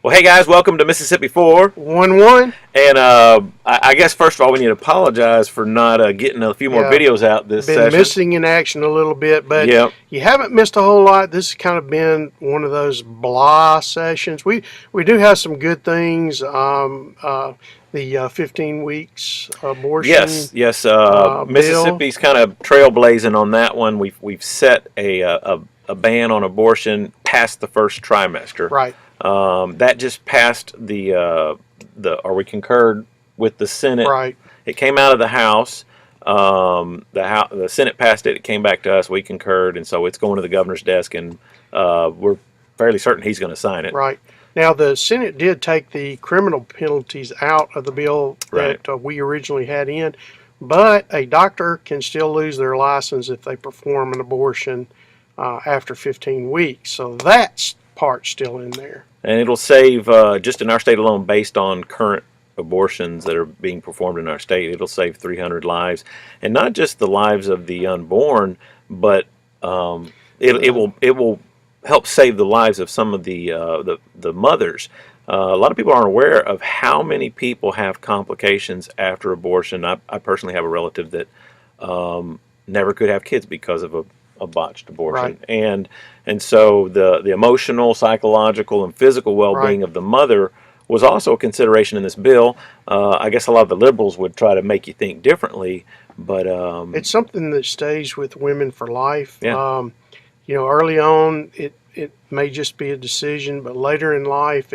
Well, hey guys, welcome to Mississippi 411. And I guess first of all, we need to apologize for not getting a few more videos out this session. Been missing in action a little bit, but you haven't missed a whole lot. This has kind of been one of those blah sessions. We do have some good things. The 15 weeks abortion. Yes. Mississippi's kind of trailblazing on that one. We've set a ban on abortion past the first trimester. Right. That just passed or we concurred with the Senate. Right. It came out of the House. The Senate passed it. It came back to us. We concurred, and so it's going to the governor's desk, and we're fairly certain he's going to sign it. Right. Now, the Senate did take the criminal penalties out of the bill that we originally had in, but a doctor can still lose their license if they perform an abortion after 15 weeks. So that part's still in there. And it'll save, just in our state alone, based on current abortions that are being performed in our state, it'll save 300 lives. And not just the lives of the unborn, but it will help save the lives of some of the mothers. A lot of people aren't aware of how many people have complications after abortion. I personally have a relative that never could have kids because of a botched abortion. Right. And so the emotional, psychological, and physical well-being of the mother was also a consideration in this bill. I guess a lot of the liberals would try to make you think differently, but it's something that stays with women for life. Yeah. Early on it may just be a decision, but later in life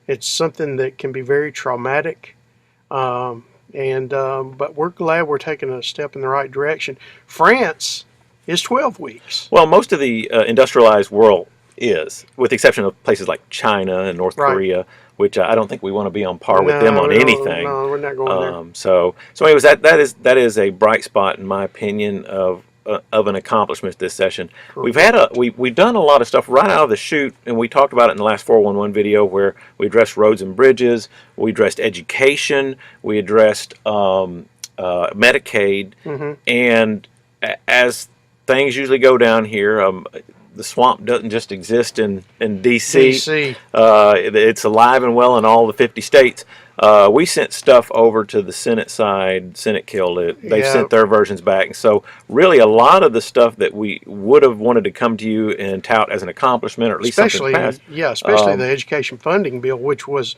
it's something that can be very traumatic. But we're glad we're taking a step in the right direction. France is 12 weeks. Well, most of the industrialized world is, with the exception of places like China and North Korea, which I don't think we want to be on par with them on anything. No, we're not going there. So anyways, that is a bright spot in my opinion of an accomplishment this session. We've done a lot of stuff right out of the chute, and we talked about it in the last 411 video where we addressed roads and bridges, we addressed education, we addressed Medicaid, and as things usually go down here, the swamp doesn't just exist in D.C. It's alive and well in all the 50 states. We sent stuff over to the Senate side. Senate killed it. They've sent their versions back. And so really a lot of the stuff that we would have wanted to come to you and tout as an accomplishment, or at least something passed. Yeah, especially the education funding bill, which was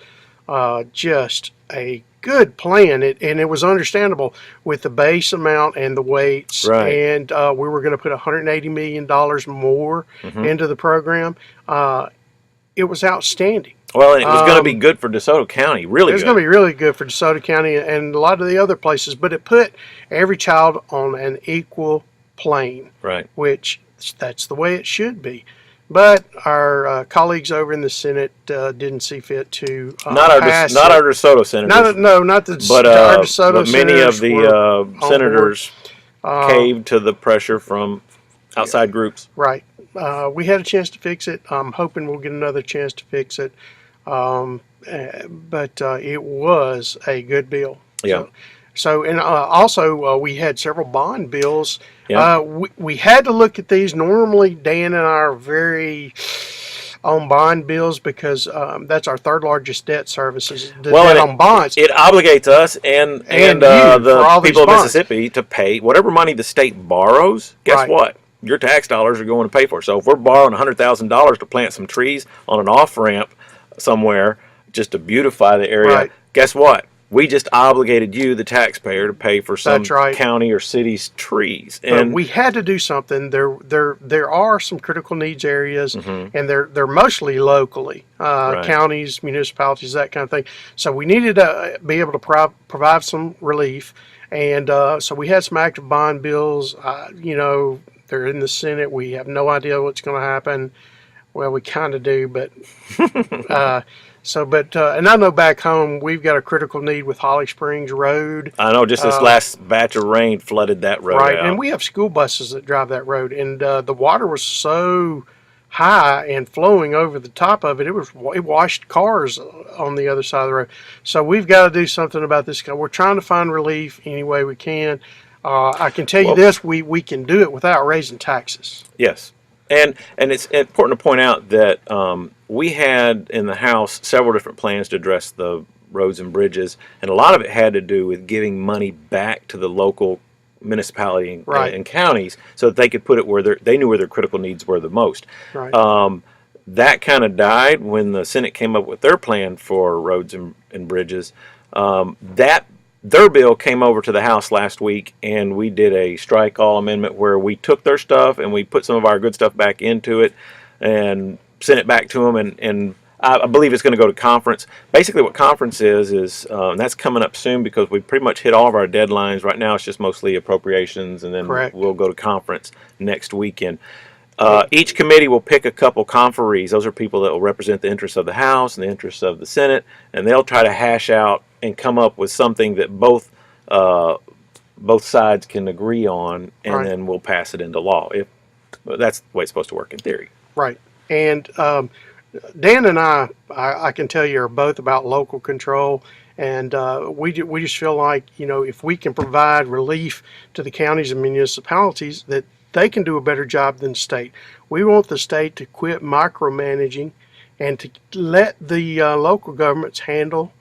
just a good plan, and it was understandable with the base amount and the weights, and we were going to put $180 million more into the program. It was outstanding. Well, and it was going to be good for DeSoto County, really. It was going to be really good for DeSoto County and a lot of the other places, but it put every child on an equal plane, which that's the way it should be. But our colleagues over in the Senate didn't see fit to not our DeSoto senators. Our DeSoto but many of the senators caved to the pressure from outside groups. Right. We had a chance to fix it. I'm hoping we'll get another chance to fix it. But it was a good bill. Yeah. So and also we had several bond bills. Yeah. We had to look at these. Normally, Dan and I are very on bond bills because that's our third largest debt services. On bonds. It obligates us and the people of Mississippi to pay whatever money the state borrows. Guess what? Your tax dollars are going to pay for it. So if we're borrowing $100,000 to plant some trees on an off-ramp somewhere just to beautify the area, guess what? We just obligated you, the taxpayer, to pay for some county or city's trees. And we had to do something. There are some critical needs areas, and they're mostly locally, counties, municipalities, that kind of thing. So we needed to be able to provide some relief, and so we had some active bond bills. They're in the Senate. We have no idea what's going to happen. Well, we kind of do, but and I know back home we've got a critical need with Holly Springs Road. I know just this last batch of rain flooded that road out. And we have school buses that drive that road, and the water was so high and flowing over the top of it. It washed cars on the other side of the road. So we've got to do something about this. We're trying to find relief any way we can. I can tell you Well, this: we can do it without raising taxes. yes, and it's important to point out that we had in the House several different plans to address the roads and bridges, and a lot of it had to do with giving money back to the local municipality Right. and counties so that they could put it where they knew where their critical needs were the most. Right. That kind of died when the Senate came up with their plan for roads and bridges. That their bill came over to the House last week, and we did a strike all amendment where we took their stuff and we put some of our good stuff back into it and sent it back to them. And I believe it's going to go to conference. Basically, what conference is and that's coming up soon because we pretty much hit all of our deadlines. Right now, it's just mostly appropriations, and then Correct. we'll go to conference next weekend. Each committee will pick a couple conferees. Those are people that will represent the interests of the House and the interests of the Senate, and they'll try to hash out and come up with something that both sides can agree on, and Right. then we'll pass it into law. If that's the way it's supposed to work in theory. Right. And Dan and I can tell you, are both about local control. And we just feel like, if we can provide relief to the counties and municipalities, that they can do a better job than the state. We want the state to quit micromanaging and to let the local governments handle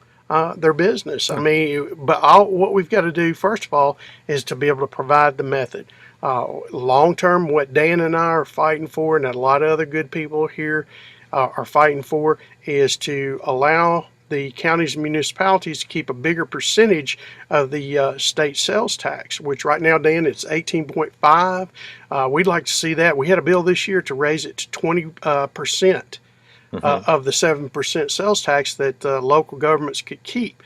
their business. I mean, but what we've got to do, first of all, is to be able to provide the method. Long term, what Dan and I are fighting for, and a lot of other good people here are fighting for, is to allow the counties and municipalities to keep a bigger percentage of the state sales tax, which right now, Dan, it's 18.5. We'd like to see that. We had a bill this year to raise it to 20% of the 7% sales tax that local governments could keep.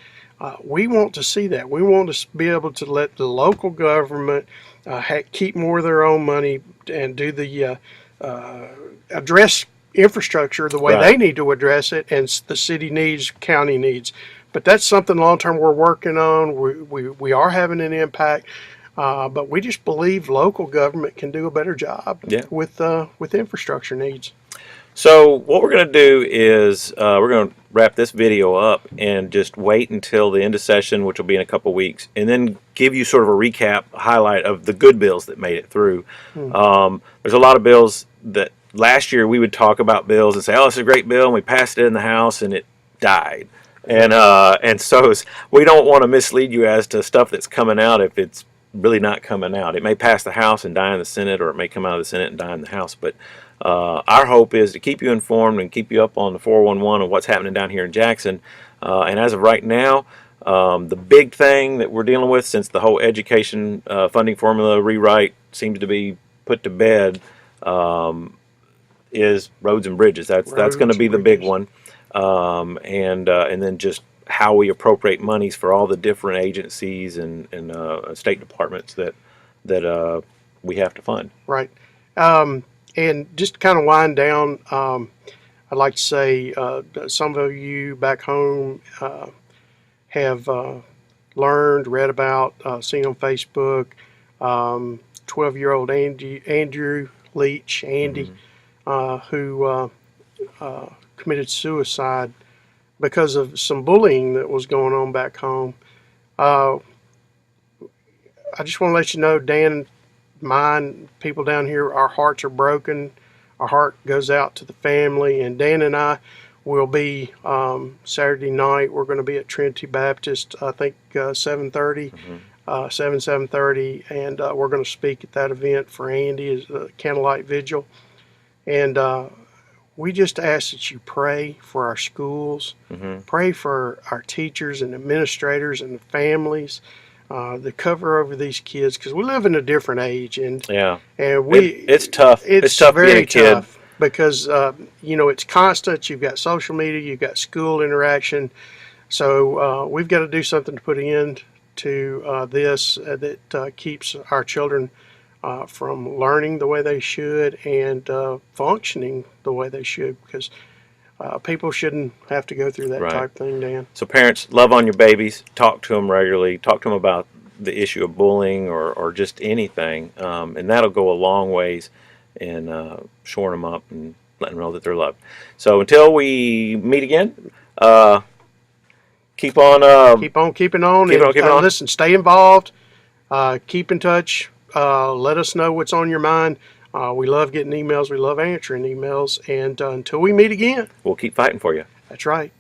We want to see that. We want to be able to let the local government keep more of their own money and do the address infrastructure the way they need to address it, and the city needs, county needs. But that's something long term we're working on. We are having an impact, but we just believe local government can do a better job with infrastructure needs. So what we're going to do is we're going to wrap this video up and just wait until the end of session, which will be in a couple weeks, and then give you sort of a recap, a highlight of the good bills that made it through. There's a lot of bills that last year we would talk about bills and say, oh, it's a great bill, and we passed it in the House, and it died. And so we don't want to mislead you as to stuff that's coming out if it's really not coming out. It may pass the House and die in the Senate, or it may come out of the Senate and die in the House. But our hope is to keep you informed and keep you up on the 411 of what's happening down here in Jackson. And as of right now, the big thing that we're dealing with, since the whole education funding formula rewrite seems to be put to bed, is roads and bridges. That's going to be the big one, and then just how we appropriate monies for all the different agencies and state departments that we have to fund. Right. And just to kind of wind down, I'd like to say some of you back home have learned, read about, seen on Facebook, 12-year-old Andrew Leach, Andy, who committed suicide because of some bullying that was going on back home. I just want to let you know, Dan, mine, people down here, our hearts are broken. Our heart goes out to the family, and Dan and I will be Saturday night. We're going to be at Trinity Baptist, I think 7:30, 7:30, and we're going to speak at that event for Andy as the candlelight vigil. And we just ask that you pray for our schools, pray for our teachers and administrators and the families, the cover over these kids, because we live in a different age, and it's tough. It's tough very being a kid. tough because it's constant. You've got social media, you've got school interaction, so we've got to do something to put an end to this that keeps our children from learning the way they should and functioning the way they should, because people shouldn't have to go through that type thing, Dan. So parents, love on your babies. Talk to them regularly. Talk to them about the issue of bullying or just anything, and that'll go a long ways in shoring them up and letting them know that they're loved. So until we meet again, keep on keep on keeping on. Keep on keeping on. Listen, stay involved. Keep in touch. Let us know what's on your mind. We love getting emails. We love answering emails. And until we meet again, we'll keep fighting for you. That's right.